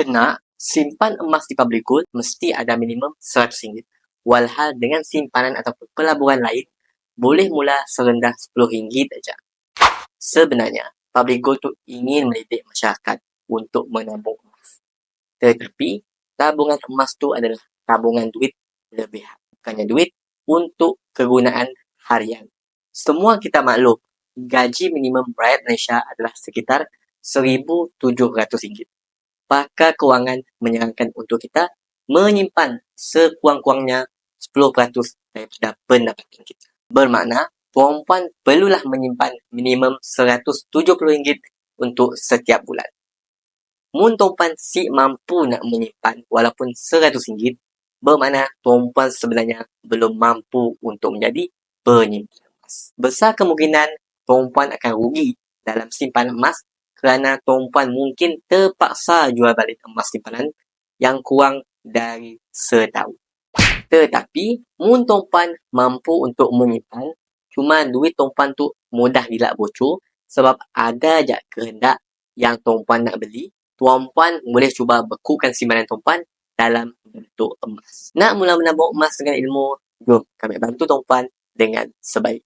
Kena simpan emas di public gold mesti ada minimum RM100. Walhal dengan simpanan ataupun pelaburan lain, boleh mula serendah RM10 saja. Sebenarnya, public gold tu ingin mendidik masyarakat untuk menabung emas. Tetapi, tabungan emas tu adalah tabungan duit lebihan. Bukannya duit untuk kegunaan harian. Semua kita maklum, gaji minimum rakyat Malaysia adalah sekitar RM1,700. Pakar kewangan menyarankan untuk kita menyimpan sekurang-kurangnya 10% daripada pendapatan kita. Bermakna, perempuan perlulah menyimpan minimum RM170 untuk setiap bulan. Mun perempuan si mampu nak menyimpan walaupun RM100, bermakna perempuan sebenarnya belum mampu untuk menjadi penyimpan emas. Besar kemungkinan perempuan akan rugi dalam simpanan emas kerana perempuan mungkin terpaksa jual balik emas simpanan yang kurang dari setahun. Tetapi, mun perempuan mampu untuk menyimpan, cuma duit perempuan tu mudah dilak bocor sebab ada je kehendak yang perempuan nak beli, perempuan boleh cuba bekukan simpanan perempuan dalam bentuk emas. Nak mula menabung emas dengan ilmu? Jom kami bantu perempuan dengan sebaik